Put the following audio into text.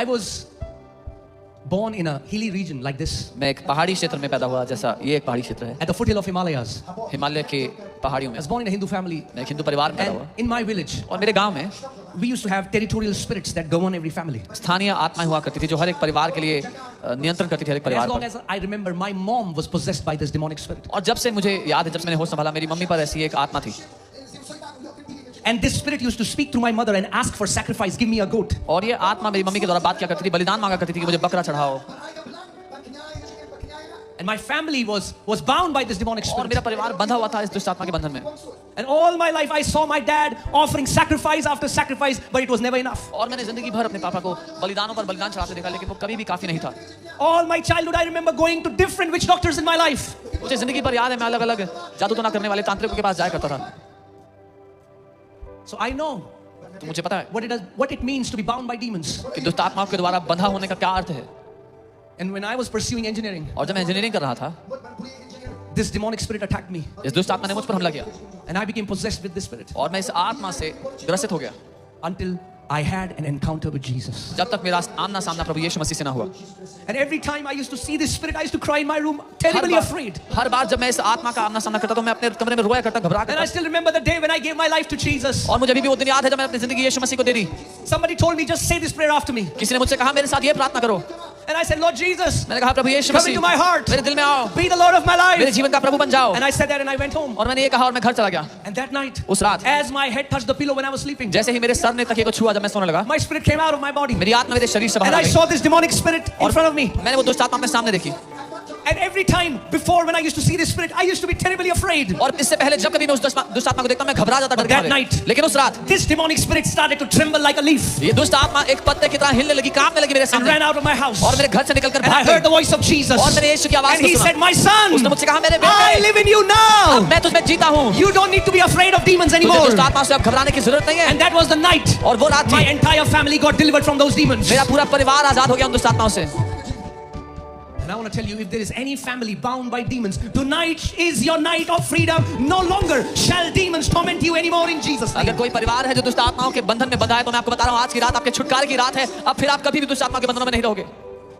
I was born in a hilly region like this, मैं एक पहाड़ी क्षेत्र में पैदा हुआ, जैसा ये एक पहाड़ी क्षेत्र है, at the foothill of Himalayas. Himalaya के पहाड़ियों में। I was born in a Hindu family, मैं एक हिंदू परिवार में पैदा हुआ, and in my village, और मेरे गांव में we used to have territorial spirits that govern every family. स्थानीय आत्माएं हुआ करती थी जो हर एक परिवार के लिए नियंत्रण करती थी, हर एक And as परिवार long पर। as I remember, my mom was possessed by this demonic spirit. और जब से मुझे याद है, जब से मैंने होश संभाला, मेरी मम्मी पर ऐसी एक आत्मा थी, And this spirit used to speak through my mother and ask for sacrifice, give me a goat. और ये आत्मा मेरी मम्मी के द्वारा बात क्या करती थी, बलिदान मांगा करती थी कि मुझे बकरा चढ़ाओ। And my family was bound by this demonic और spirit. मेरा परिवार बंधा हुआ था इस दुष्ट आत्मा के बंधन में। And all my life I saw my dad offering sacrifice after sacrifice, but it was never enough. और मैंने जिंदगी भर अपने पापा को बलिदानों पर बलिदान चढ़ाते देखा, लेकिन वो कभी भी काफी नहीं था। All my childhood I remember going to different witch doctors in my life. मुझे जिंदगी भर याद है, मैं अलग अलग जादू टोना करने वाले तांत्रिकों के पास जाया करता था। So I know तो मुझे पता है what it means to be bound by demons. कि दुष्ट आत्माओं के द्वारा बंधा होने का क्या अर्थ है। And when I was pursuing engineering, और जब मैं इंजीनियरिंग कर रहा था, this demonic spirit attacked me, इस दुष्ट आत्मा ने मुझ पर हमला किया and I became possessed with this spirit और मैं इस आत्मा से ग्रसित हो गया, until I had an encounter with Jesus. जब तक मेरा आमना सामना प्रभु यीशु मसीह से ना हुआ। And every time I used to see this spirit, I used to cry in my room, terribly afraid. हर बार जब मैं इस आत्मा का आमना सामना करता तो मैं अपने कमरे में रोया करता, घबरा And I करता। still remember the day when I gave my life to Jesus. और मुझे अभी भी वो दिन याद है जब मैंने अपनी जिंदगी यीशु मसीह को दे दी। Somebody told me, just say this prayer after me. किसी ने मुझसे कहा मेरे साथ ये प्रार्थना करो। And I said, Lord Jesus, मैंने कहा प्रभु यीशु come Masih into my heart. मेरे दिल में आओ, Be the Lord of my मेरे life. जीवन का प्रभु बन जाओ। And I said that and I went home. और मैंने ये कहा और मैं घर चला गया। And that night, उस रात as my head touched the pillow when I was sleeping, जैसे ही मेरे सर ने तकिए को छुआ जब मैं सोने लगा, my spirit came out of my body. मेरी आत्मा मेरे शरीर से बाहर And आ I गई saw this demonic spirit in front of me. मैंने वो दुष्ट आत्मा अपने सामने देखी। And every time before when I used to see this spirit, I used to be terribly afraid. और इससे पहले जब कभी मैं उस दुष्ट आत्मा को देखता मैं घबरा जाता, डर That के मारे। night, लेकिन उस रात this demonic spirit started to tremble like a leaf ये दुष्ट आत्मा एक पत्ते की तरह हिलने लगी, कांपने लगी मेरे and सामने, ran out of my house. और मेरे घर से निकलकर And I भाग heard the गई। voice of Jesus. और मैंने यीशु की आवाज And को he सुना। said, my son, उसने मुझसे कहा मेरे I बेटे, live in you now. अब मैं तुझमें जीता हूँ, You don't need to be afraid of demons तुझे anymore. दुष्ट आत्मा से अब घबराने की जरूरत नहीं है। And that was the night और वो रात my थी, entire family got delivered from those demons. मेरा पूरा परिवार आजाद हो गया उन दुष्ट आत्माओं से। And I want to tell you, if there is any family bound by demons, tonight is your night of freedom. No longer shall demons torment you anymore in Jesus' name. अगर कोई परिवार है जो दुष्ट आत्माओं के बंधन में बंधा है तो मैं आपको बता रहा हूँ आज की रात आपके छुटकारे की रात है। अब फिर आप कभी भी दुष्ट आत्मा के बंधनों में नहीं रहोगे।